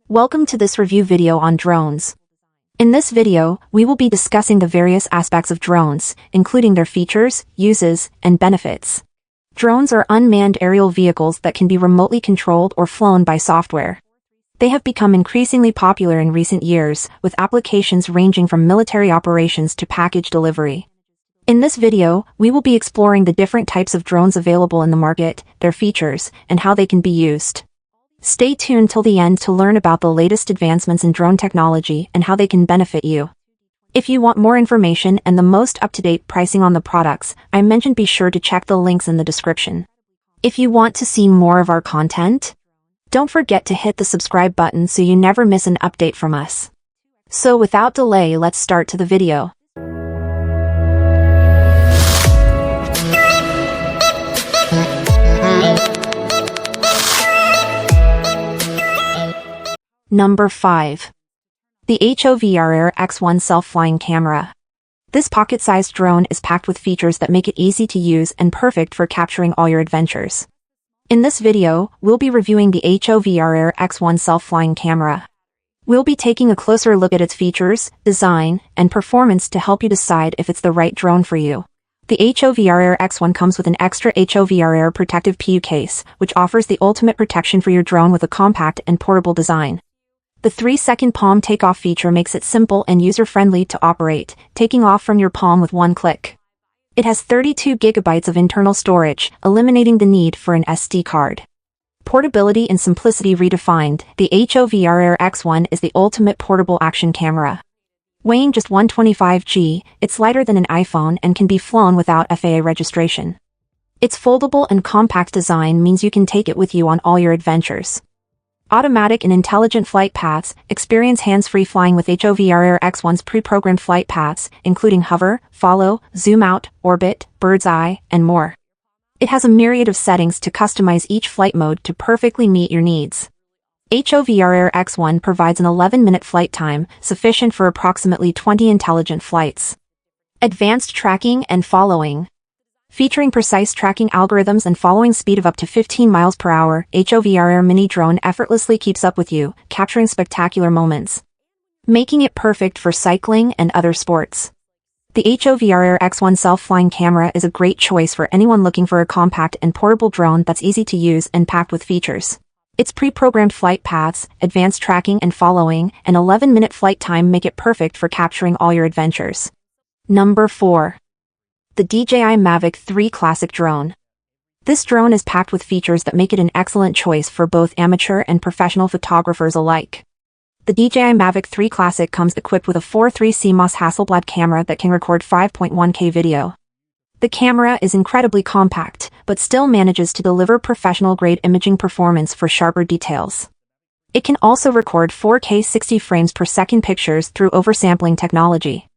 Welcome to this review video on drones. In this video, we will be discussing the various aspects of drones, including their features, uses, and benefits. Drones are unmanned aerial vehicles that can be remotely controlled or flown by software. They have become increasingly popular in recent years, with applications ranging from military operations to package delivery. In this video, we will be exploring the different types of drones available in the market, their features, and how they can be used. Stay tuned till the end to learn about the latest advancements in drone technology and how they can benefit you. If you want more information and the most up-to-date pricing on the products I mentioned, be sure to check the links in the description. If you want to see more of our content, don't forget to hit the subscribe button so you never miss an update from us. So without delay, let's start to the video. Number 5. The HoverAir X1 Self-Flying Camera. This pocket-sized drone is packed with features that make it easy to use and perfect for capturing all your adventures. In this video, we'll be reviewing the HoverAir X1 Self-Flying Camera. We'll be taking a closer look at its features, design, and performance to help you decide if it's the right drone for you. The HoverAir X1 comes with an extra HoverAir protective PU case, which offers the ultimate protection for your drone with a compact and portable design. The 3-second palm takeoff feature makes it simple and user-friendly to operate, taking off from your palm with one click. It has 32 GB of internal storage, eliminating the need for an SD card. Portability and simplicity redefined, the HoverAir X1 is the ultimate portable action camera. Weighing just 125 g, it's lighter than an iPhone and can be flown without FAA registration. Its foldable and compact design means you can take it with you on all your adventures. Automatic and intelligent flight paths. Experience hands-free flying with HoverAir X1's pre-programmed flight paths, including hover, follow, zoom out, orbit, bird's eye, and more. It has a myriad of settings to customize each flight mode to perfectly meet your needs. HoverAir X1 provides an 11-minute flight time, sufficient for approximately 20 intelligent flights. Advanced tracking and following. Featuring precise tracking algorithms and following speed of up to 15 miles per hour, HoverAir Mini drone effortlessly keeps up with you, capturing spectacular moments, making it perfect for cycling and other sports. The HoverAir X1 self-flying camera is a great choice for anyone looking for a compact and portable drone that's easy to use and packed with features. Its pre-programmed flight paths, advanced tracking and following, and 11-minute flight time make it perfect for capturing all your adventures. Number 4. The DJI Mavic 3 Classic Drone. This drone is packed with features that make it an excellent choice for both amateur and professional photographers alike. The DJI Mavic 3 Classic comes equipped with a 4.3 CMOS Hasselblad camera that can record 5.1K video. The camera is incredibly compact, but still manages to deliver professional-grade imaging performance for sharper details. It can also record 4K 60 frames per second pictures through oversampling technology.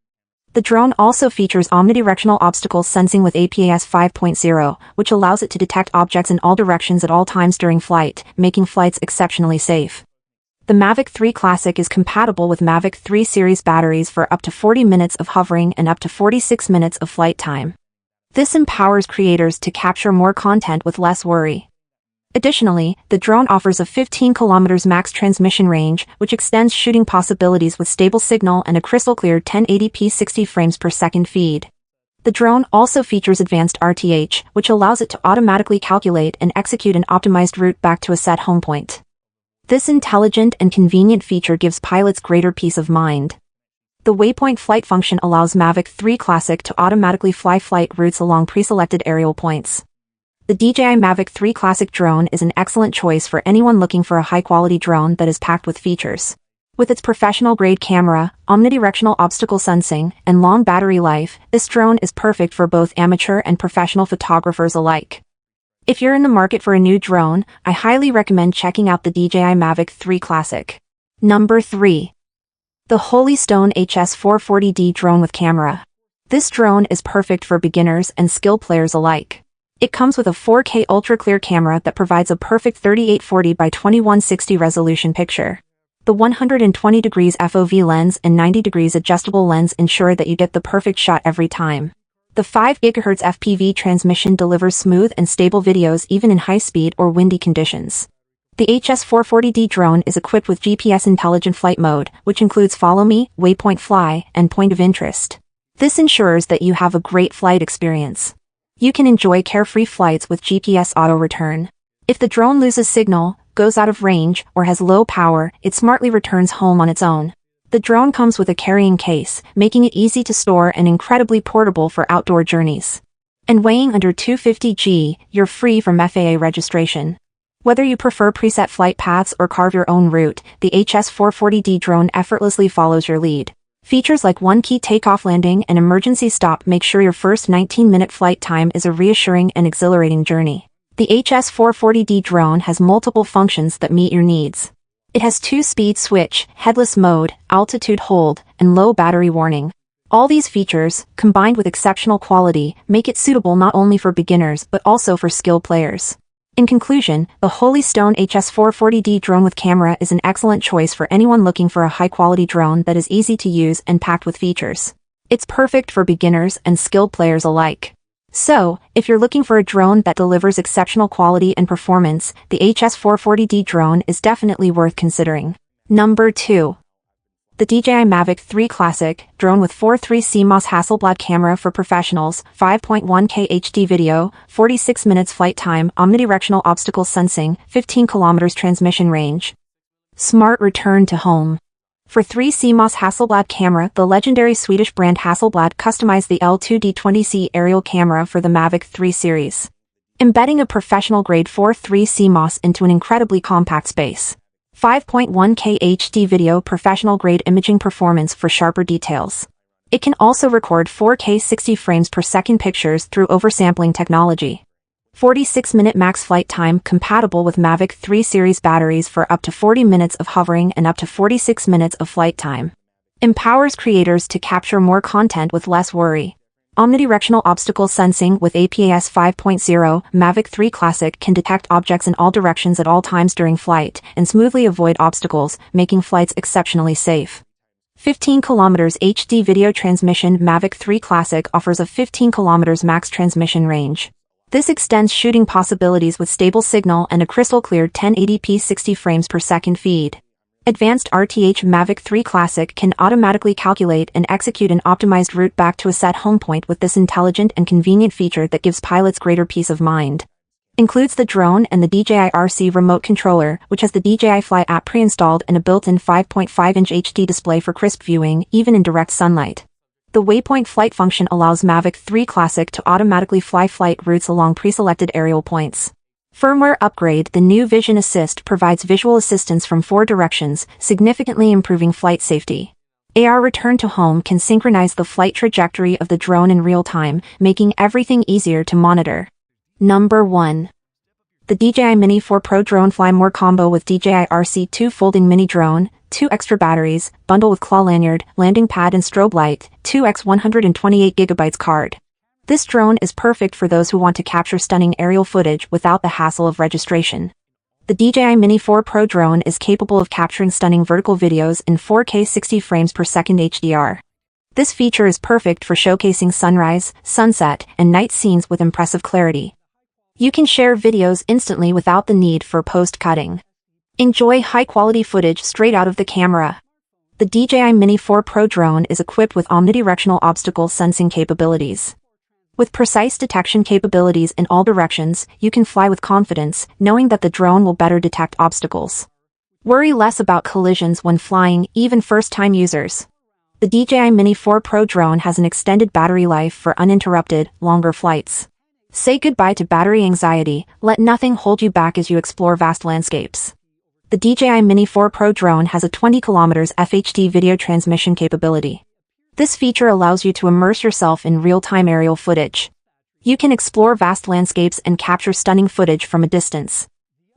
The drone also features omnidirectional obstacle sensing with APAS 5.0, which allows it to detect objects in all directions at all times during flight, making flights exceptionally safe. The Mavic 3 Classic is compatible with Mavic 3 series batteries for up to 40 minutes of hovering and up to 46 minutes of flight time. This empowers creators to capture more content with less worry. Additionally, the drone offers a 15 km max transmission range, which extends shooting possibilities with stable signal and a crystal-clear 1080p 60 frames per second feed. The drone also features advanced RTH, which allows it to automatically calculate and execute an optimized route back to a set home point. This intelligent and convenient feature gives pilots greater peace of mind. The Waypoint Flight function allows Mavic 3 Classic to automatically fly flight routes along pre-selected aerial points. The DJI Mavic 3 Classic drone is an excellent choice for anyone looking for a high-quality drone that is packed with features. With its professional-grade camera, omnidirectional obstacle sensing, and long battery life, this drone is perfect for both amateur and professional photographers alike. If you're in the market for a new drone, I highly recommend checking out the DJI Mavic 3 Classic. Number 3. The Holystone HS440D Drone with Camera. This drone is perfect for beginners and skill players alike. It comes with a 4K ultra-clear camera that provides a perfect 3840 by 2160 resolution picture. The 120 degrees FOV lens and 90 degrees adjustable lens ensure that you get the perfect shot every time. The 5 GHz FPV transmission delivers smooth and stable videos even in high-speed or windy conditions. The HS440D drone is equipped with GPS Intelligent Flight Mode, which includes Follow Me, Waypoint Fly, and Point of Interest. This ensures that you have a great flight experience. You can enjoy carefree flights with GPS Auto Return. If the drone loses signal, goes out of range, or has low power, it smartly returns home on its own. The drone comes with a carrying case, making it easy to store and incredibly portable for outdoor journeys. And weighing under 250 g, you're free from FAA registration. Whether you prefer preset flight paths or carve your own route, the HS440D drone effortlessly follows your lead. Features like one-key takeoff landing and emergency stop make sure your first 19-minute flight time is a reassuring and exhilarating journey. The HS440D drone has multiple functions that meet your needs. It has 2-speed switch, headless mode, altitude hold, and low battery warning. All these features, combined with exceptional quality, make it suitable not only for beginners but also for skilled players. In conclusion, the Holy Stone HS440D drone with camera is an excellent choice for anyone looking for a high-quality drone that is easy to use and packed with features. It's perfect for beginners and skilled players alike. So, if you're looking for a drone that delivers exceptional quality and performance, the HS440D drone is definitely worth considering. Number 2. The DJI Mavic 3 Classic, drone with 4.3 CMOS Hasselblad camera for professionals, 5.1K HD video, 46 minutes flight time, omnidirectional obstacle sensing, 15 km transmission range. Smart return to home. For 3 CMOS Hasselblad camera, the legendary Swedish brand Hasselblad customized the L2D20C aerial camera for the Mavic 3 series, embedding a professional-grade 4.3 CMOS into an incredibly compact space. 5.1K HD video professional-grade imaging performance for sharper details. It can also record 4K 60 frames per second pictures through oversampling technology. 46-minute max flight time compatible with Mavic 3 series batteries for up to 40 minutes of hovering and up to 46 minutes of flight time. Empowers creators to capture more content with less worry. Omnidirectional obstacle sensing with APAS 5.0, Mavic 3 Classic can detect objects in all directions at all times during flight and smoothly avoid obstacles, making flights exceptionally safe. 15 km HD video transmission. Mavic 3 Classic offers a 15 km max transmission range. This extends shooting possibilities with stable signal and a crystal-clear 1080p 60 frames per second feed. Advanced RTH Mavic 3 Classic can automatically calculate and execute an optimized route back to a set home point with this intelligent and convenient feature that gives pilots greater peace of mind. Includes the drone and the DJI RC remote controller, which has the DJI Fly app pre-installed and a built-in 5.5-inch HD display for crisp viewing, even in direct sunlight. The Waypoint Flight function allows Mavic 3 Classic to automatically fly flight routes along pre-selected aerial points. Firmware upgrade. The new Vision Assist provides visual assistance from 4 directions, significantly improving flight safety. AR return to home can synchronize the flight trajectory of the drone in real time, making everything easier to monitor. Number 1. The DJI Mini 4 Pro Drone Fly More Combo with DJI RC2 Folding Mini Drone, 2 extra batteries, bundle with claw lanyard, landing pad and strobe light, 2x 128GB card. This drone is perfect for those who want to capture stunning aerial footage without the hassle of registration. The DJI Mini 4 Pro drone is capable of capturing stunning vertical videos in 4K 60 frames per second HDR. This feature is perfect for showcasing sunrise, sunset, and night scenes with impressive clarity. You can share videos instantly without the need for post-cutting. Enjoy high-quality footage straight out of the camera. The DJI Mini 4 Pro drone is equipped with omnidirectional obstacle sensing capabilities. With precise detection capabilities in all directions, you can fly with confidence, knowing that the drone will better detect obstacles. Worry less about collisions when flying, even first-time users. The DJI Mini 4 Pro drone has an extended battery life for uninterrupted, longer flights. Say goodbye to battery anxiety, let nothing hold you back as you explore vast landscapes. The DJI Mini 4 Pro drone has a 20 km FHD video transmission capability. This feature allows you to immerse yourself in real-time aerial footage. You can explore vast landscapes and capture stunning footage from a distance.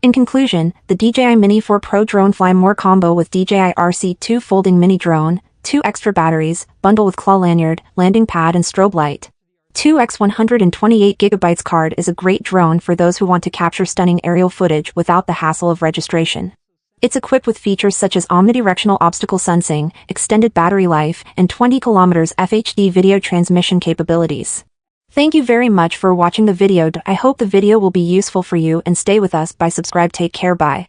In conclusion, the DJI Mini 4 Pro Drone Fly More Combo with DJI RC2 Folding Mini Drone, 2 extra batteries, bundle with claw lanyard, landing pad and strobe light. 2x 128GB card is a great drone for those who want to capture stunning aerial footage without the hassle of registration. It's equipped with features such as omnidirectional obstacle sensing, extended battery life, and 20 km FHD video transmission capabilities. Thank you very much for watching the video. I hope the video will be useful for you and stay with us by subscribe. Take care. Bye.